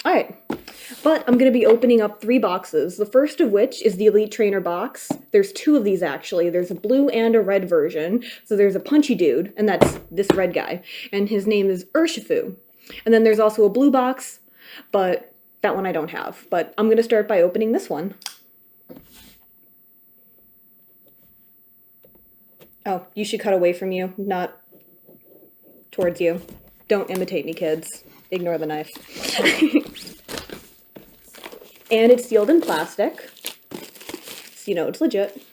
All right. But I'm going to be opening up 3 boxes. The first of which is the Elite Trainer box. There's 2 of these actually. There's a blue and a red version. So there's a punchy dude, and that's this red guy. And his name is Urshifu. And then there's also a blue box, but that one I don't have. But I'm going to start by opening this one. Oh, you should cut away from you, not towards you. Don't imitate me, kids. Ignore the knife. And it's sealed in plastic, so you know it's legit.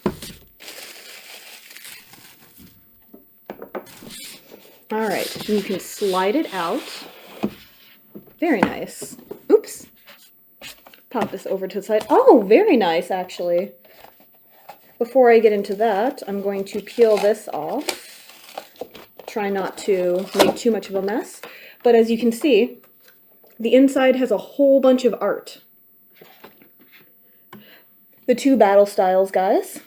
All right, you can slide it out. Very nice. Oops. Pop this over to the side. Oh, very nice, actually. Before I get into that, I'm going to peel this off. Try not to make too much of a mess. But as you can see, the inside has a whole bunch of art. The 2 battle styles, guys.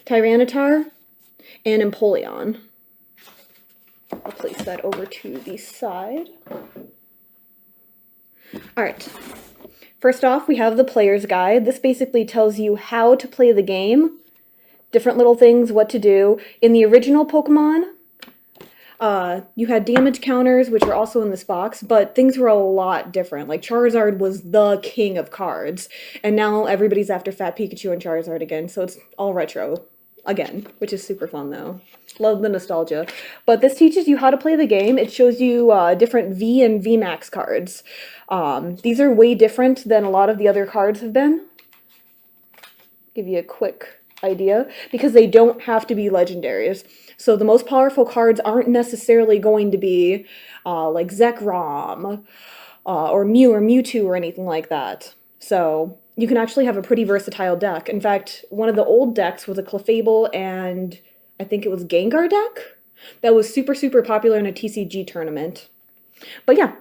Tyranitar and Empoleon. I'll place that over to the side. Alright. First off, we have the player's guide. This basically tells you how to play the game. Different little things, what to do. In the original Pokemon, you had damage counters, which are also in this box, but things were a lot different. Like, Charizard was the king of cards, and now everybody's after Fat Pikachu and Charizard again, so it's all retro again, which is super fun, though. Love the nostalgia. But this teaches you how to play the game. It shows you different V and VMAX cards. These are way different than a lot of the other cards have been. Give you a quick idea, because they don't have to be legendaries. So the most powerful cards aren't necessarily going to be like Zekrom or Mew or Mewtwo or anything like that. So you can actually have a pretty versatile deck. In fact, one of the old decks was a Clefable and I think it was Gengar deck that was super, super popular in a TCG tournament. But yeah,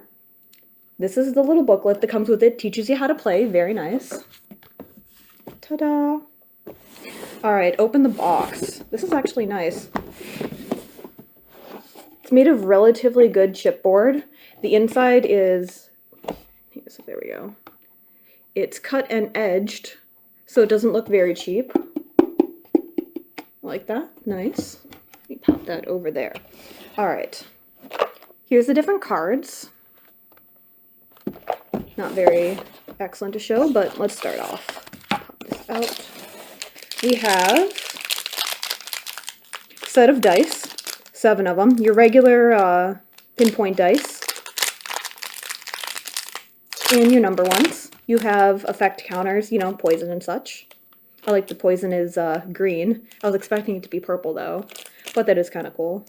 this is the little booklet that comes with it. Teaches you how to play. Very nice. Ta-da! Alright, open the box. This is actually nice. It's made of relatively good chipboard. The inside is... So there we go. It's cut and edged, so it doesn't look very cheap. Like that. Nice. Let me pop that over there. Alright. Here's the different cards. Not very excellent to show, but let's start off. Pop this out. We have a set of dice, 7 of them, your regular pinpoint dice, and your number ones. You have effect counters, you know, poison and such. I like the poison is green. I was expecting it to be purple though, but that is kind of cool.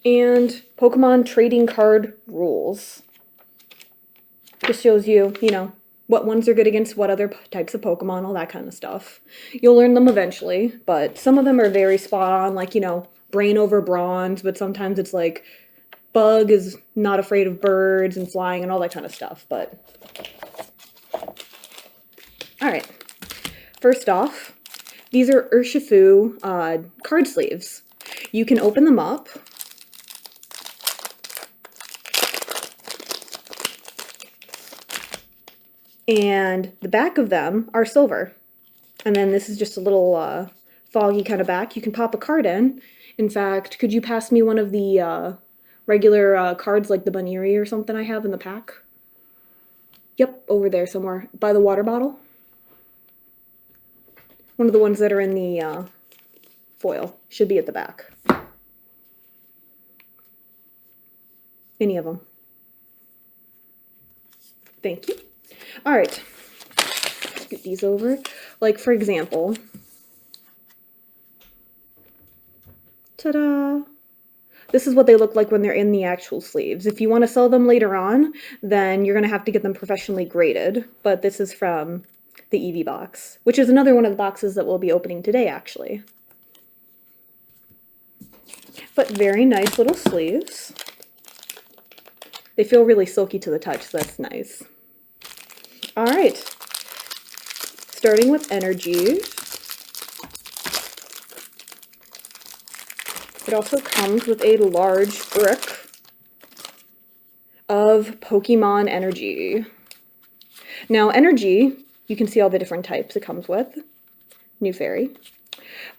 And Pokemon trading card rules. Just shows you, you know, what ones are good against what other types of Pokemon, all that kind of stuff. You'll learn them eventually, but some of them are very spot on, like, you know, brain over bronze, but sometimes it's like bug is not afraid of birds and flying and all that kind of stuff, but... Alright. First off, these are Urshifu card sleeves. You can open them up. And the back of them are silver. And then this is just a little foggy kind of back. You can pop a card in. In fact, could you pass me one of the regular cards like the Baniri or something I have in the pack? Yep, over there somewhere. By the water bottle. One of the ones that are in the foil. Should be at the back. Any of them. Thank you. Alright, scoot these over. Like, for example, ta-da! This is what they look like when they're in the actual sleeves. If you want to sell them later on, then you're going to have to get them professionally graded. But this is from the Eevee box, which is another one of the boxes that we'll be opening today, actually. But very nice little sleeves. They feel really silky to the touch, so that's nice. Alright, starting with energy. It also comes with a large brick of Pokemon energy. Now, energy, you can see all the different types it comes with. New fairy.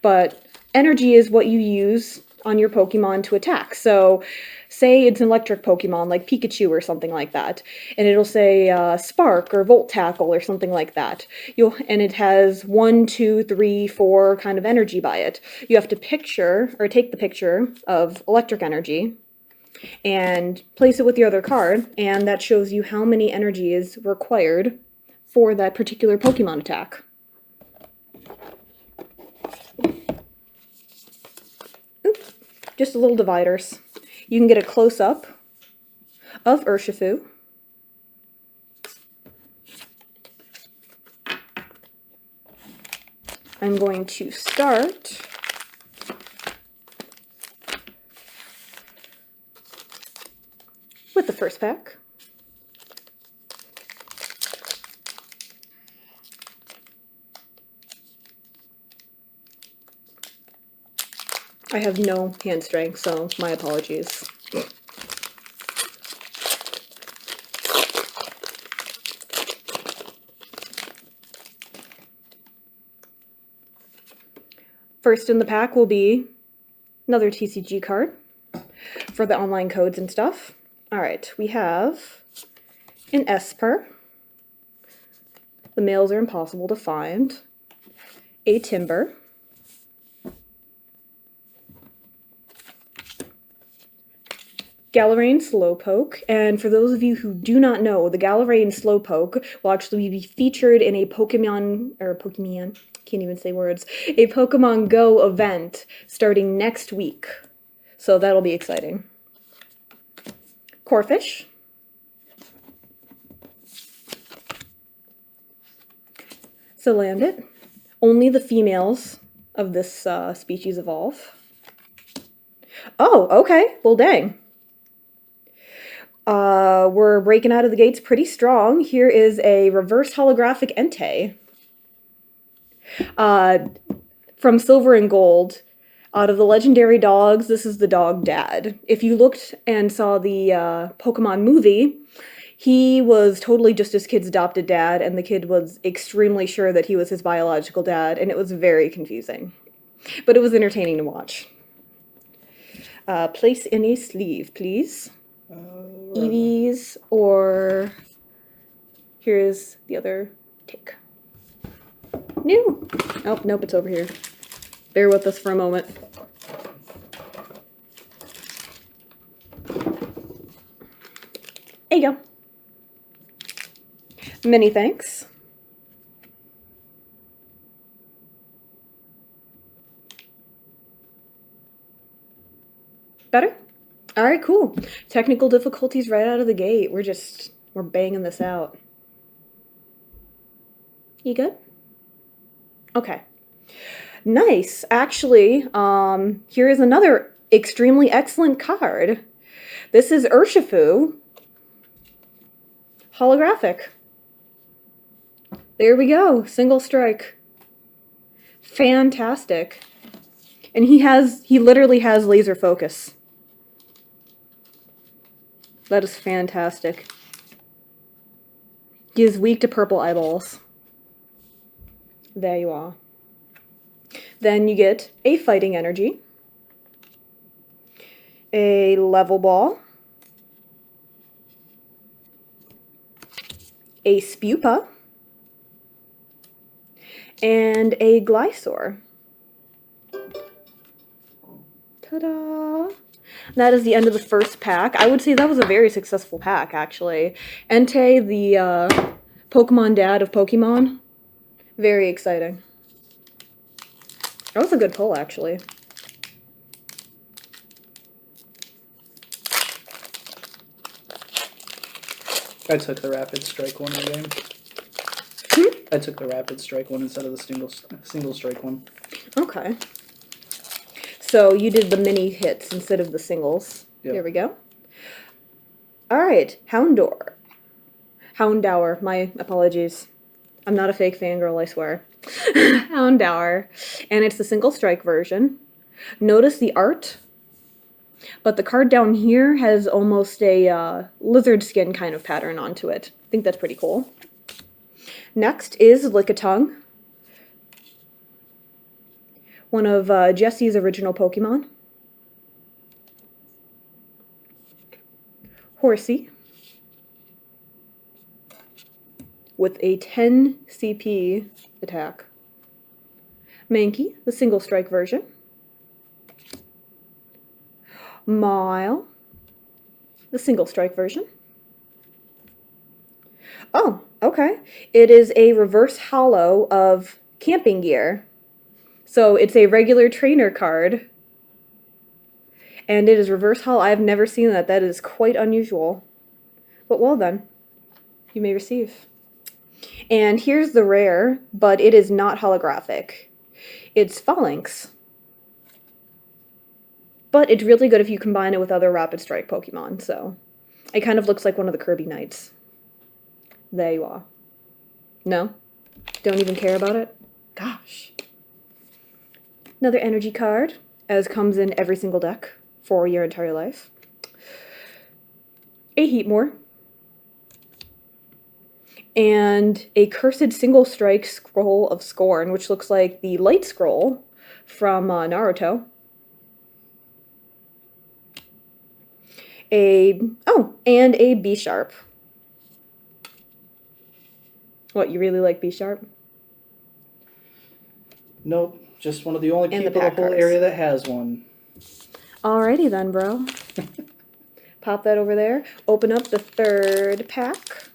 But energy is what you use on your Pokemon to attack. So, say it's an electric Pokemon like Pikachu or something like that, and it'll say Spark or Volt Tackle or something like that. And it has 1, 2, 3, 4 kind of energy by it. You have to picture or take the picture of electric energy and place it with your other card, and that shows you how many energy is required for that particular Pokemon attack. Just little dividers. You can get a close-up of Urshifu. I'm going to start with the first pack. I have no hand strength, so my apologies. First in the pack will be another TCG card for the online codes and stuff. All right, we have an Esper. The males are impossible to find. A Timber. Galarian Slowpoke, and for those of you who do not know, the Galarian Slowpoke will actually be featured in a Pokemon, can't even say words, a Pokemon Go event starting next week. So that'll be exciting. Corphish. Salandit. Only the females of this species evolve. Oh, okay. Well, dang. We're breaking out of the gates pretty strong. Here is a reverse holographic Entei. From Silver and Gold. Out of the legendary dogs, this is the dog dad. If you looked and saw the Pokemon movie, he was totally just his kid's adopted dad, and the kid was extremely sure that he was his biological dad, and it was very confusing. But it was entertaining to watch. Place in a sleeve, please. Eevees, or here's the other take. New. Oh, nope, it's over here. Bear with us for a moment. There you go. Many thanks. Better? All right, cool. Technical difficulties right out of the gate. We're banging this out. You good? Okay. Nice. Actually, here is another extremely excellent card. This is Urshifu. Holographic. There we go. Single strike. Fantastic. And he literally has laser focus. That is fantastic. He is weak to purple eyeballs. There you are. Then you get a Fighting Energy, a Level Ball, a Spupa, and a Glysaur. Ta-da! That is the end of the first pack. I would say that was a very successful pack, actually. Entei, the Pokemon dad of Pokemon. Very exciting. That was a good pull, actually. I took the Rapid Strike one in the game. I took the Rapid Strike one instead of the single strike one. Okay. So you did the mini hits instead of the singles. Yep. There we go. All right, Houndour. Houndour, my apologies. I'm not a fake fangirl, I swear. Houndour. And it's the single strike version. Notice the art But the card down here has almost a lizard skin kind of pattern onto it. I think that's pretty cool. Next is Lickitung, one of Jesse's original Pokemon. Horsey, with a 10 CP attack. Mankey, the single strike version. Mile, the single strike version. Oh, okay. It is a reverse holo of camping gear. So it's a regular trainer card. And it is reverse holo. I've never seen that. That is quite unusual. But well then, you may receive. And here's the rare, but it is not holographic. It's Phalanx. But it's really good if you combine it with other Rapid Strike Pokemon, so it kind of looks like one of the Kirby Knights. There you are. No? Don't even care about it? Gosh. Another energy card, as comes in every single deck for your entire life. A Heatmore. And a Cursed Single Strike Scroll of Scorn, which looks like the Light Scroll from Naruto. And a B-Sharp. What, you really like B-Sharp? Nope, just one of the only And the people in pack the whole cards. area that has one. Alrighty then, bro. Pop that over there. Open up the third pack.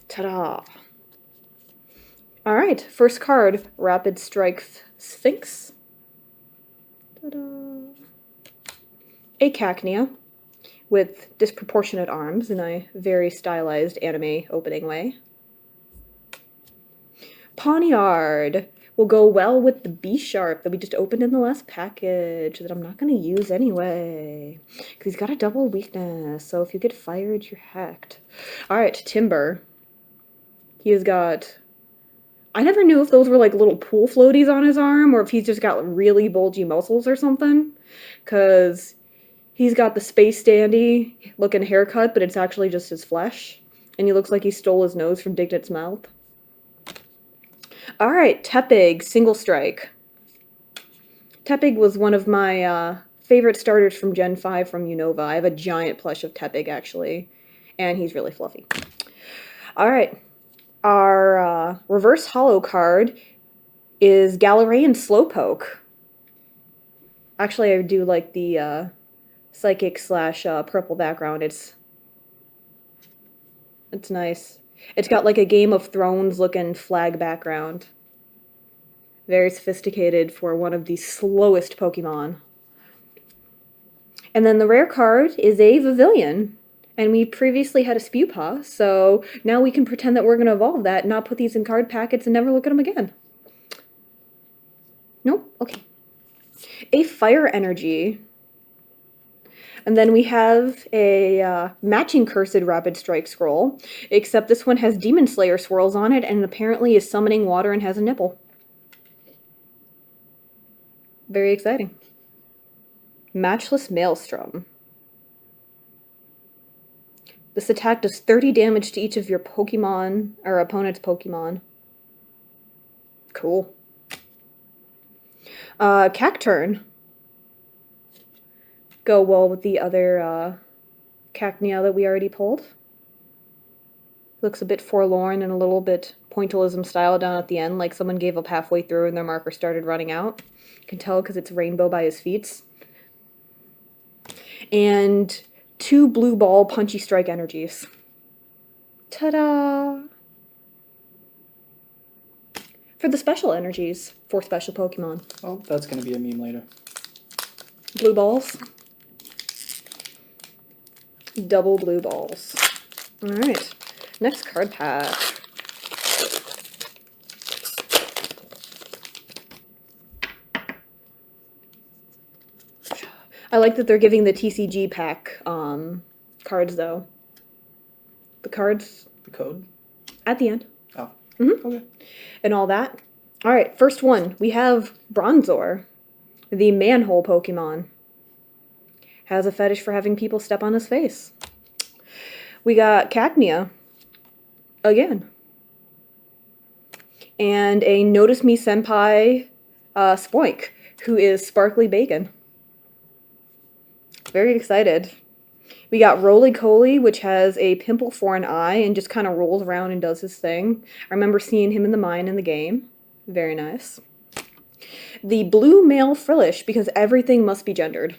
Ta-da! Alright, first card, Rapid Strike Sphinx. Ta-da! A Cacnea with disproportionate arms in a very stylized anime opening way. Pawniard will go well with the B-Sharp that we just opened in the last package that I'm not going to use anyway. Because he's got a double weakness, so if you get fired, you're hacked. Alright, Timber. He has got... I never knew if those were like little pool floaties on his arm or if he's just got really bulgy muscles or something. Because he's got the Space Dandy looking haircut, but it's actually just his flesh. And he looks like he stole his nose from Dignit's mouth. Alright, Tepig, Single Strike. Tepig was one of my favorite starters from Gen 5 from Unova. I have a giant plush of Tepig, actually. And he's really fluffy. Alright, our reverse holo card is Galarian Slowpoke. Actually, I do like the psychic / purple background. It's nice. It's got like a Game of Thrones looking flag background. Very sophisticated for one of the slowest Pokemon. And then the rare card is a Vivillon. And we previously had a Spewpaw, so now we can pretend that we're going to evolve that, not put these in card packets and never look at them again. Nope? Okay. A Fire Energy. And then we have a matching Cursed Rapid Strike Scroll, except this one has Demon Slayer swirls on it and apparently is summoning water and has a nipple. Very exciting. Matchless Maelstrom. This attack does 30 damage to each of your Pokemon, or opponent's Pokemon. Cool. Cacturn. Go well with the other Cacnea that we already pulled. Looks a bit forlorn and a little bit pointillism style down at the end, like someone gave up halfway through and their marker started running out. You can tell because it's rainbow by his feet. And 2 blue ball punchy strike energies. Ta-da! For the special energies for special Pokemon. Oh, that's going to be a meme later. Blue balls. Double blue balls. Alright, next card pack. I like that they're giving the TCG pack cards, though. The cards The code? at the end. Oh. Mm-hmm. Okay. And all that. All right, first one. We have Bronzor, the manhole Pokemon. Has a fetish for having people step on his face. We got Cacnea. Again. And a Notice Me Senpai Spoink, who is Sparkly Bacon. Very excited. We got Roly Coly, which has a pimple for an eye and just kind of rolls around and does his thing. I remember seeing him in the mine in the game. Very nice. The blue male Frillish, because everything must be gendered.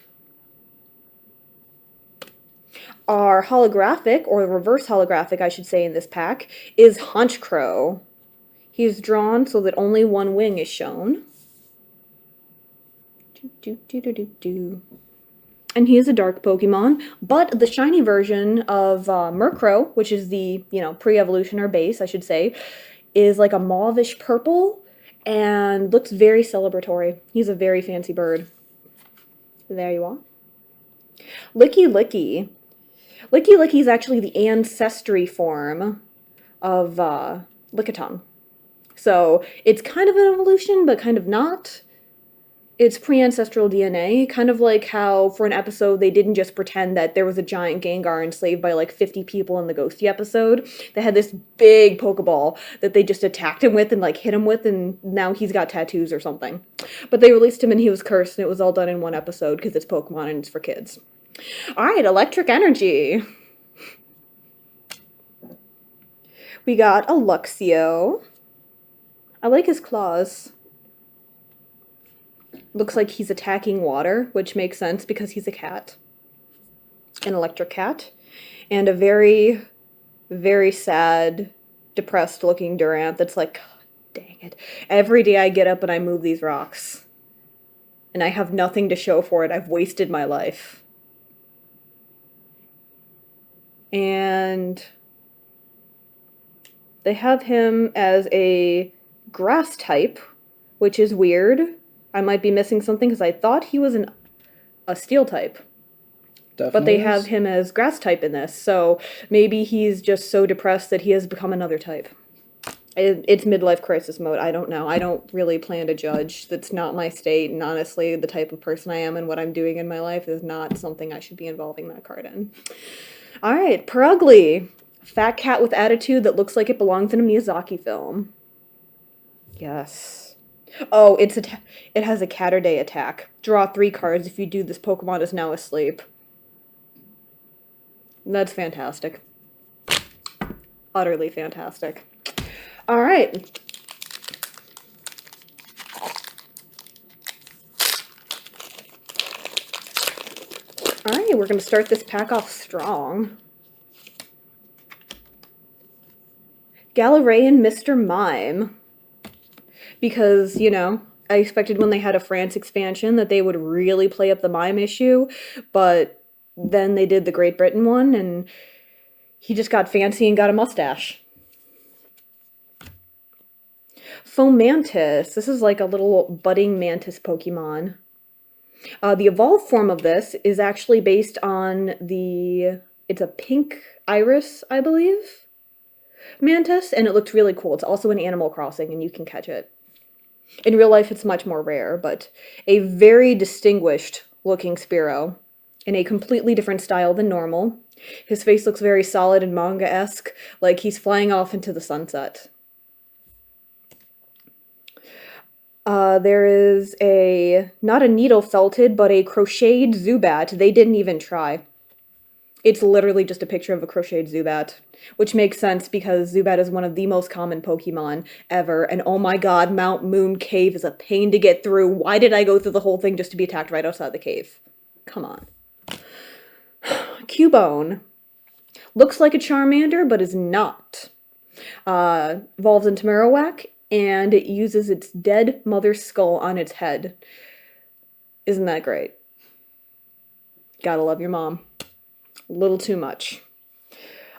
Our holographic, or reverse holographic, I should say, in this pack, is Honchkrow. He is drawn so that only one wing is shown. And he is a dark Pokemon, but the shiny version of Murkrow, which is the, pre-evolution or base, I should say, is like a mauvish purple and looks very celebratory. He's a very fancy bird. There you are. Licky Licky. Licky Licky is actually the ancestry form of Lickitung. So it's kind of an evolution, but kind of not. It's pre-ancestral DNA, kind of like how for an episode they didn't just pretend that there was a giant Gengar enslaved by like 50 people in the Ghosty episode. They had this big Pokeball that they just attacked him with and like hit him with, and now he's got tattoos or something. But they released him and he was cursed, and it was all done in one episode because it's Pokemon and it's for kids. Alright, Electric Energy. We got a Luxio. I like his claws. Looks like he's attacking water, which makes sense because he's a cat. An electric cat. And a very, very sad, depressed looking Durant that's like, dang it. Every day I get up and I move these rocks. And I have nothing to show for it. I've wasted my life. And they have him as a grass type, which is weird. I might be missing something because I thought he was a steel type. Definitely But they is. have him as grass type in this, so maybe he's just so depressed that he has become another type. It's midlife crisis mode. I don't know. I don't really plan to judge. That's not my state, and honestly, the type of person I am and what I'm doing in my life is not something I should be involving that card in. Alright, Purugly. Fat cat with attitude that looks like it belongs in a Miyazaki film. Yes. Oh, it has a Catterday attack. Draw 3 cards if you do this Pokemon is now asleep. That's fantastic. Utterly fantastic. Alright. Alright, we're going to start this pack off strong. Galarayan Mr. Mime. Because, I expected when they had a France expansion that they would really play up the Mime issue, but then they did the Great Britain one, and he just got fancy and got a mustache. Fomantis. This is like a little budding mantis Pokemon. The evolved form of this is actually based on it's a pink iris, I believe, mantis, and it looked really cool. It's also in Animal Crossing, and you can catch it. In real life, it's much more rare, but a very distinguished looking Spearow in a completely different style than normal. His face looks very solid and manga-esque, like he's flying off into the sunset. There is not a needle felted, but a crocheted Zubat. They didn't even try. It's literally just a picture of a crocheted Zubat, which makes sense because Zubat is one of the most common Pokemon ever, and oh my god, Mount Moon Cave is a pain to get through. Why did I go through the whole thing just to be attacked right outside the cave? Come on. Cubone. Looks like a Charmander, but is not. Evolves into Marowak, and it uses its dead mother's skull on its head. Isn't that great? Gotta love your mom. A little too much.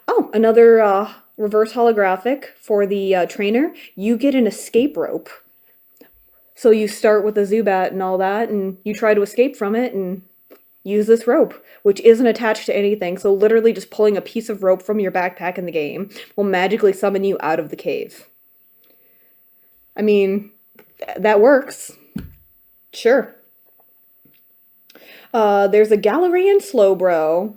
Oh, another reverse holographic for the trainer. You get an escape rope. So you start with a Zubat and all that, and you try to escape from it, and use this rope, which isn't attached to anything, so literally just pulling a piece of rope from your backpack in the game will magically summon you out of the cave. I mean, that works. Sure. There's a Galarian Slowbro,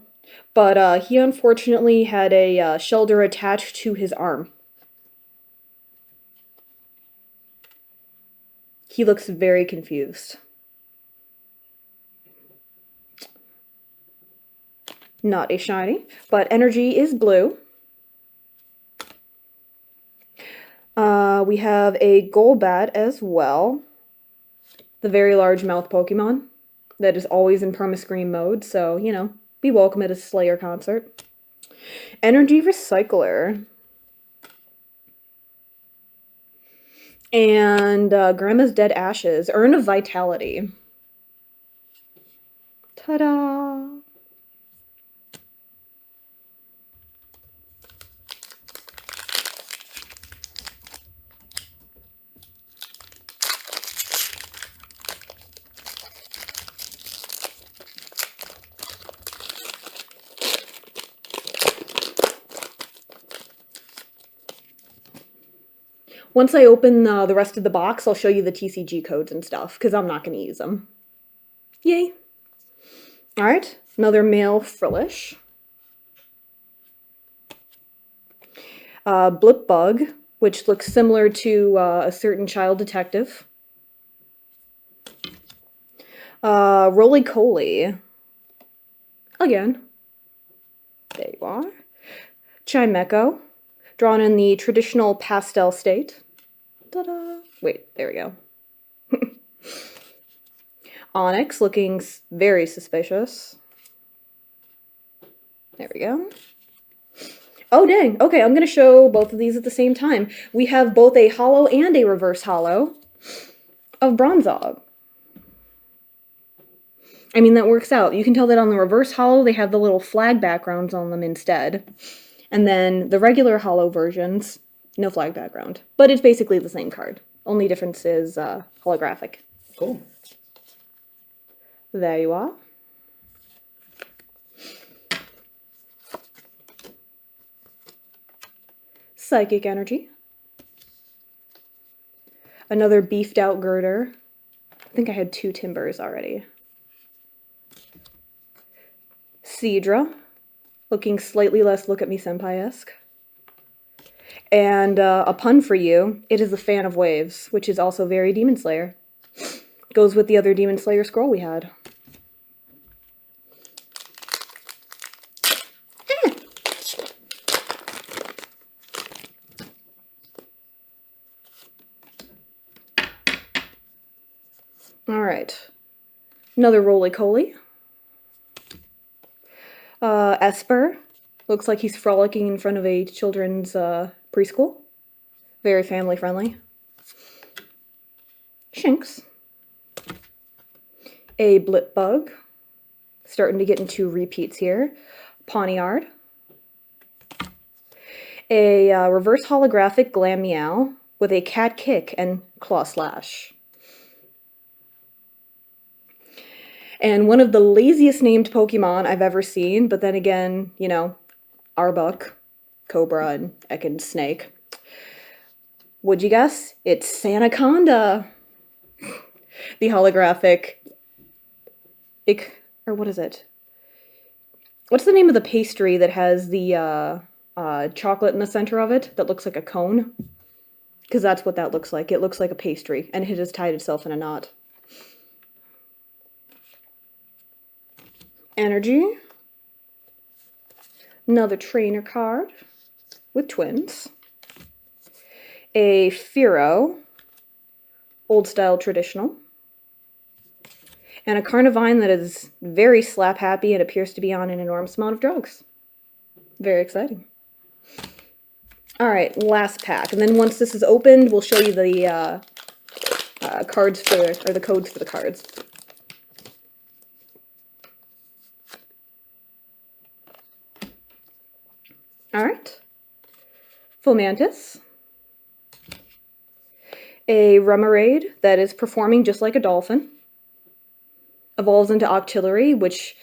but he unfortunately had a shoulder attached to his arm. He looks very confused. Not a shiny, but energy is blue. We have a Golbat as well. The very large mouth Pokemon that is always in perma-screen mode, so, you know, be welcome at a Slayer concert. Energy Recycler. And Grandma's Dead Ashes. Urn of Vitality. Ta-da! Once I open the rest of the box, I'll show you the TCG codes and stuff, because I'm not going to use them. Yay! Alright, another male Frillish. Blipbug, which looks similar to a certain child detective. Roly-Coly. Again. There you are. Chimecho, drawn in the traditional pastel state. Ta-da! Wait, there we go. Onyx, looking very suspicious. There we go. Oh, dang. Okay, I'm going to show both of these at the same time. We have both a holo and a reverse holo of Bronzong. I mean, that works out. You can tell that on the reverse holo, they have the little flag backgrounds on them instead. And then the regular holo versions, no flag background. But it's basically the same card. Only difference is holographic. Cool. There you are. Psychic Energy. Another beefed out girder. I think I had 2 timbers already. Seadra. Looking slightly less Look at Me Senpai-esque. And a pun for you, it is a fan of waves, which is also very Demon Slayer. Goes with the other Demon Slayer scroll we had. Alright. Another Roly-Coly. Esper. Looks like he's frolicking in front of a children's preschool. Very family friendly. Shinx. A Blipbug. Starting to get into repeats here. Pawniard. A reverse holographic Glameow with a cat kick and claw slash. And one of the laziest named Pokemon I've ever seen, but then again, you know, Arbok, Cobra, and Ekans Snake. Would you guess? It's Sandaconda. The holographic... or what is it? What's the name of the pastry that has the chocolate in the center of it that looks like a cone? Because that's what that looks like. It looks like a pastry, and it has tied itself in a knot. Energy. Another trainer card with twins. A Fearow, old style traditional. And a Carnivine that is very slap happy and appears to be on an enormous amount of drugs. Very exciting. Alright, last pack. And then once this is opened, we'll show you the cards for, or the codes for the cards. Alright. Fomantis. A Remoraid that is performing just like a dolphin. evolves into Octillery, which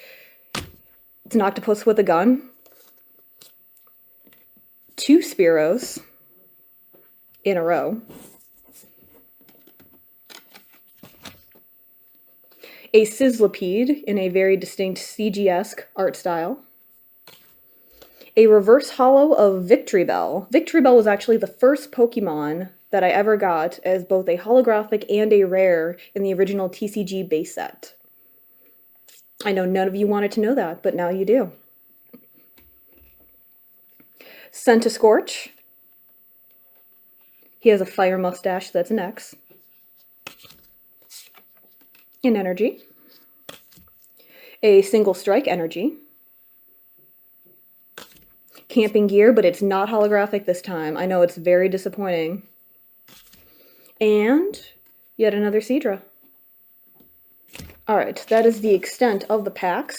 it's an octopus with a gun. 2 Spearows in a row. A Sizzlipede in a very distinct CG-esque art style. A reverse holo of Victreebel. Victreebel was actually the first Pokemon that I ever got as both a holographic and a rare in the original TCG base set. I know none of you wanted to know that, but now you do. Scentiscorch. He has a fire mustache, that's an X. An energy. A single strike energy. Camping gear, but it's not holographic this time. I know it's very disappointing. And yet another Seadra. Alright, that is the extent of the packs.